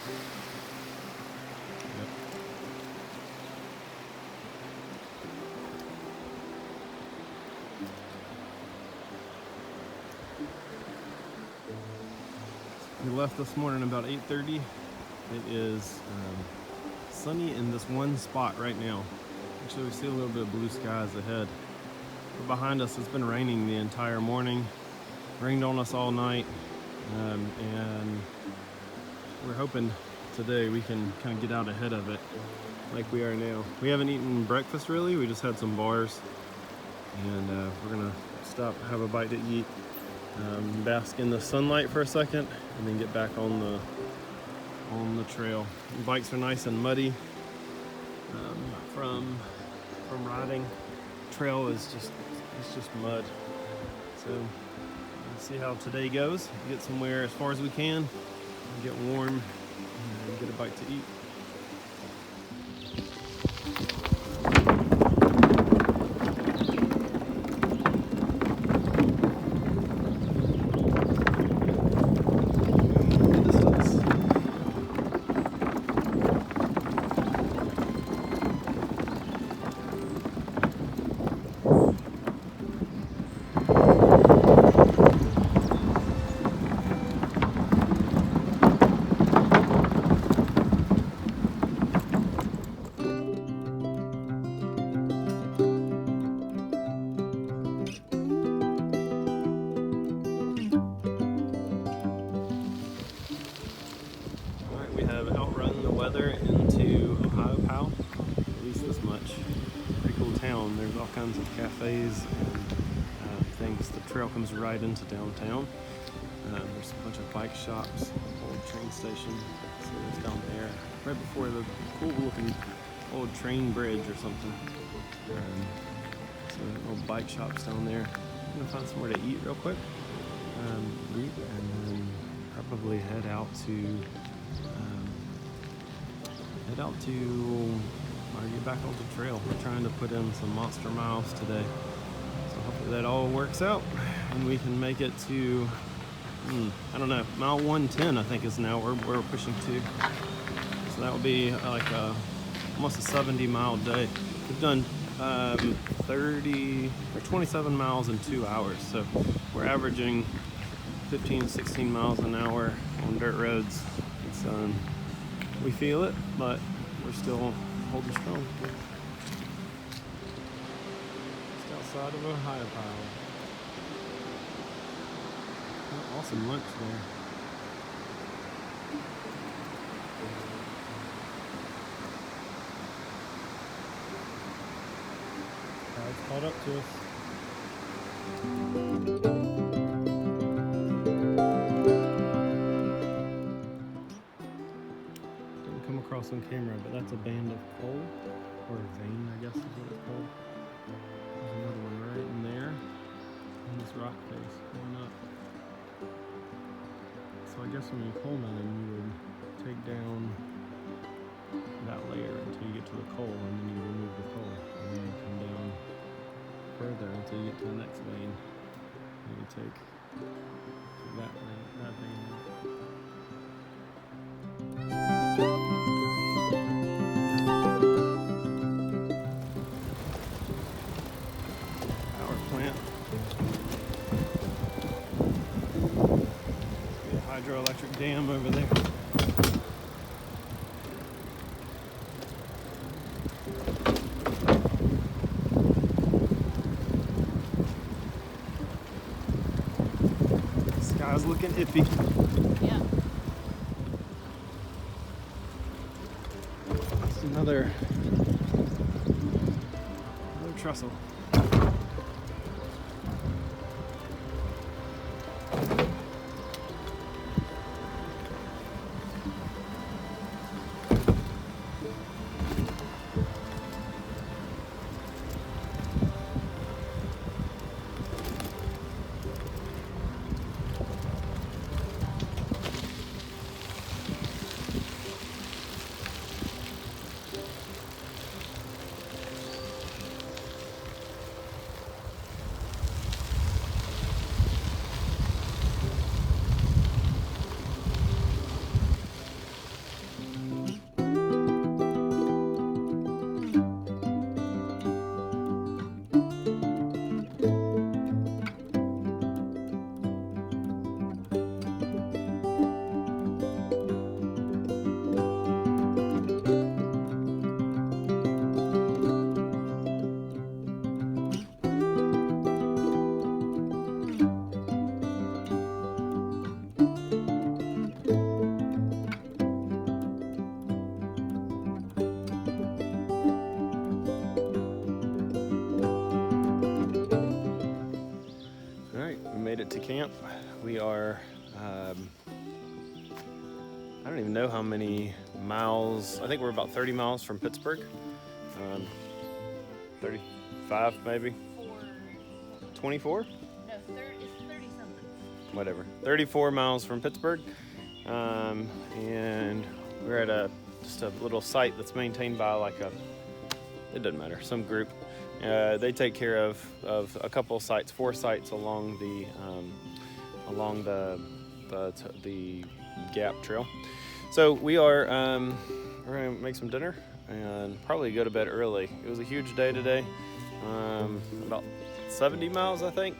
We left this morning about 8:30. It is sunny in this one spot right now. Actually, we see a little bit of blue skies ahead. But behind us, it's been raining the entire morning. Rained on us all night, and we're hoping today we can kind of get out ahead of it like we are now. We haven't eaten breakfast really, we just had some bars, and we're gonna stop, have a bite to eat, bask in the sunlight for a second, and then get back on the trail. The bikes are nice and muddy from riding. Trail is just mud. So let's see how today goes. Get somewhere as far as we can, get warm, and get a bite to eat. We have outrun the weather into Ohio Powell, at least this much. Pretty cool town. There's all kinds of cafes and things. The trail comes right into downtown. There's a bunch of bike shops, old train station. So it's down there, right before the cool looking old train bridge or something. So old bike shops down there. I'm gonna find somewhere to eat real quick. Eat and then probably head out to or get back on the trail. We're trying to put in some monster miles today, so hopefully that all works out and we can make it to I don't know, mile 110 I think is now where we're pushing to. So that will be like almost a 70-mile day. We've done 30 or 27 miles in 2 hours, so we're averaging 15-16 miles an hour on dirt roads. It's we feel it, but we're still holding strong. Just outside of Ohio Powell. Awesome lunch there. It's caught up to us. Across on camera, but that's a band of coal, or a vein, I guess is what it's called. There's another one right in there, in this rock face going up. So I guess when you coal mine, you would take down that layer until you get to the coal, and then you remove the coal, and then you come down further until you get to the next vein, and you take that vein out. Hydroelectric dam over there. The sky's looking iffy. Yeah. It's another trestle. We are, I don't even know how many miles. I think we're about 30 miles from Pittsburgh. 35 maybe? 24? No, it's 30 something. Whatever. 34 miles from Pittsburgh. And we're at just a little site that's maintained by it doesn't matter, some group. They take care of a couple of sites, 4 sites along the Gap Trail. So we're gonna make some dinner and probably go to bed early. It was a huge day today. About 70 miles, I think.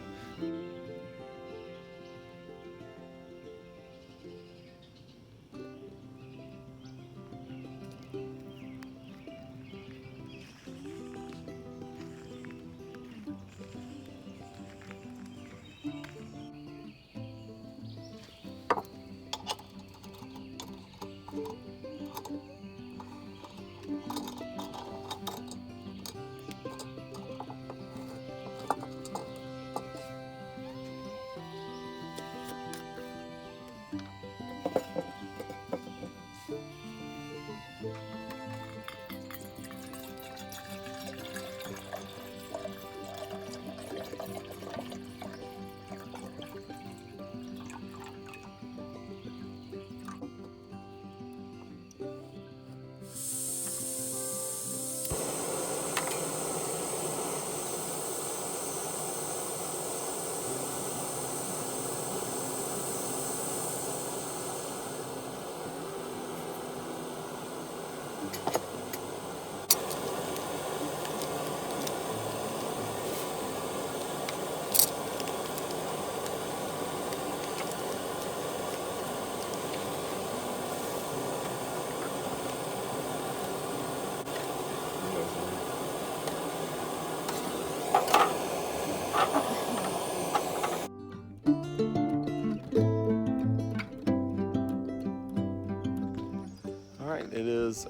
It is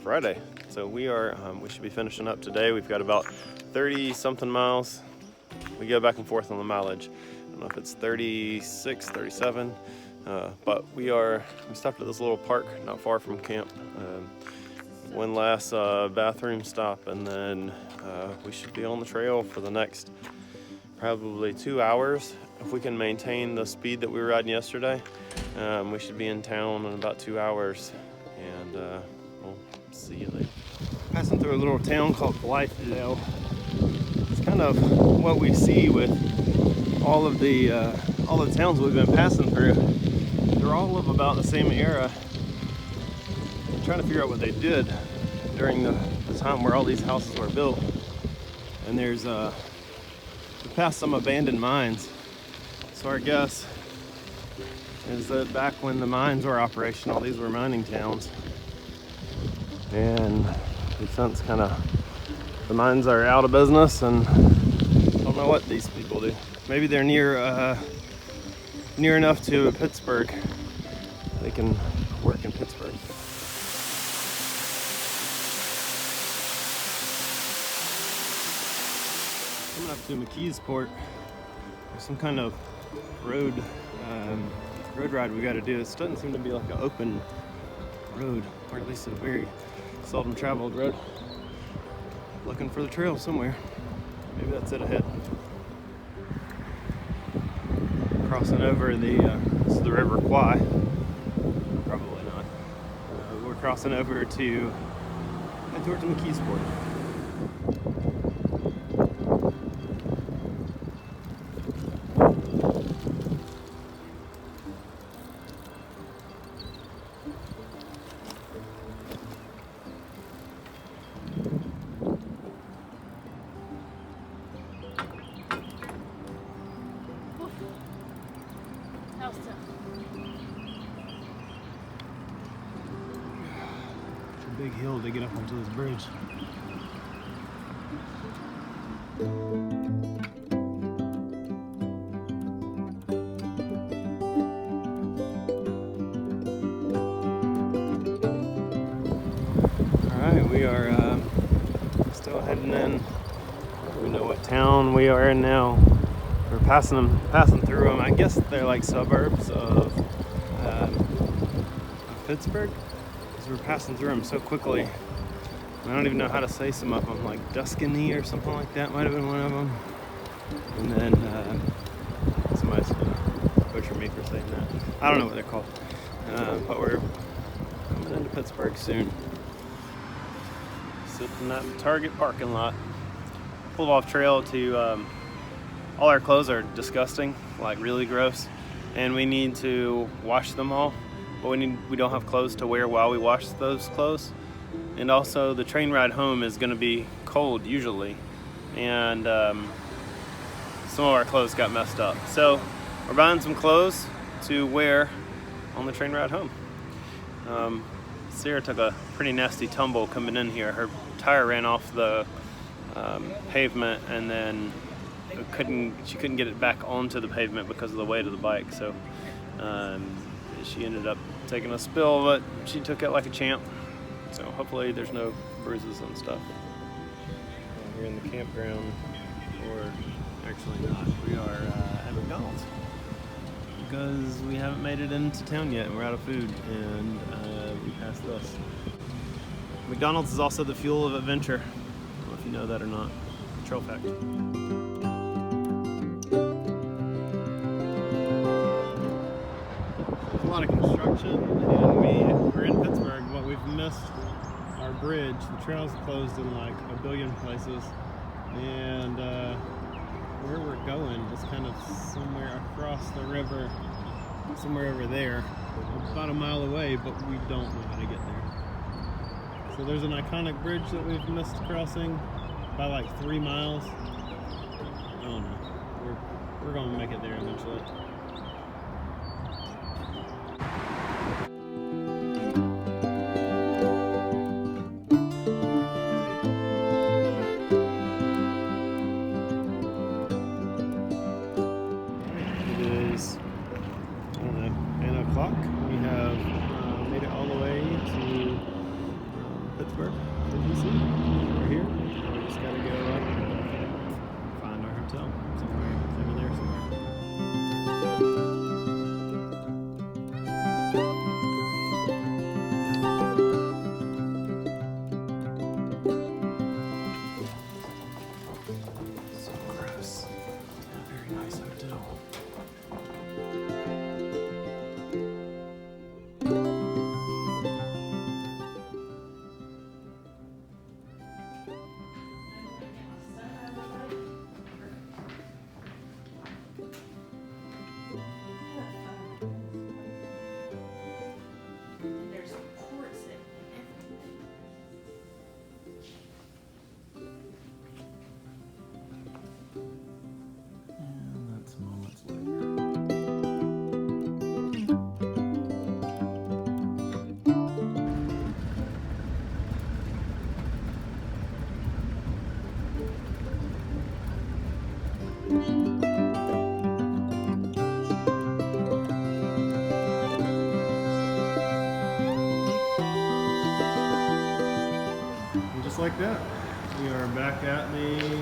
Friday, so we should be finishing up today. We've got about 30 something miles. We go back and forth on the mileage. I don't know if it's 36, 37, but we stopped at this little park not far from camp. One last bathroom stop, and then we should be on the trail for the next probably 2 hours. If we can maintain the speed that we were riding yesterday, we should be in town in about 2 hours, and we'll see you later. Passing through a little town called Blythedale. It's kind of what we see with all the towns we've been passing through. They're all of about the same era. I'm trying to figure out what they did during the time where all these houses were built. And we passed some abandoned mines. So our guess is that back when the mines were operational, these were mining towns. And since the mines are out of business, and I don't know what these people do. Maybe they're near enough to Pittsburgh. They can work in Pittsburgh. Coming up to McKeesport, there's some kind of road ride we got to do. This doesn't seem to be like an open road, or at least a very seldom traveled road. Looking for the trail somewhere. Maybe that's it ahead. Crossing over this is the River Kwai. Probably not. We're crossing over to head towards McKeesport. Big hill to get up onto this bridge. Alright, we are still heading in. We know what town we are in now. we're passing through them. I guess they're like suburbs of Pittsburgh, because we're passing through them so quickly. I don't even know how to say some of them, like Tuscany or something like that might have been one of them. And then somebody's gonna butcher me for saying that. I don't know what they're called, but we're coming into Pittsburgh soon. Sitting in that Target parking lot. Pulled off trail to, all our clothes are disgusting, like really gross, and we need to wash them all, but we don't have clothes to wear while we wash those clothes. And also the train ride home is going to be cold usually, and some of our clothes got messed up. So we're buying some clothes to wear on the train ride home. Sarah took a pretty nasty tumble coming in here. Her tire ran off the pavement, and then she couldn't get it back onto the pavement because of the weight of the bike. So she ended up taking a spill, but she took it like a champ. So hopefully there's no bruises and stuff. We're in the campground, or actually not. We are at McDonald's because we haven't made it into town yet and we're out of food, and we passed this. McDonald's is also the fuel of adventure. I don't know if you know that or not. Trail fact. There's a lot of construction, and we're in Pittsburgh, but we've missed our bridge. The trail's closed in like a billion places, and where we're going is kind of somewhere across the river, somewhere over there, about a mile away, but we don't know how to get there. So there's an iconic bridge that we've missed crossing by like 3 miles. I don't know. We're gonna make it there eventually. It is, I don't know, 9 o'clock. We have made it all the way to Pittsburgh, DC. We're here. We just gotta go find our hotel somewhere over there somewhere. So gross. A very nice hotel. There's ports in And that's moments later. And just like that, we are back at the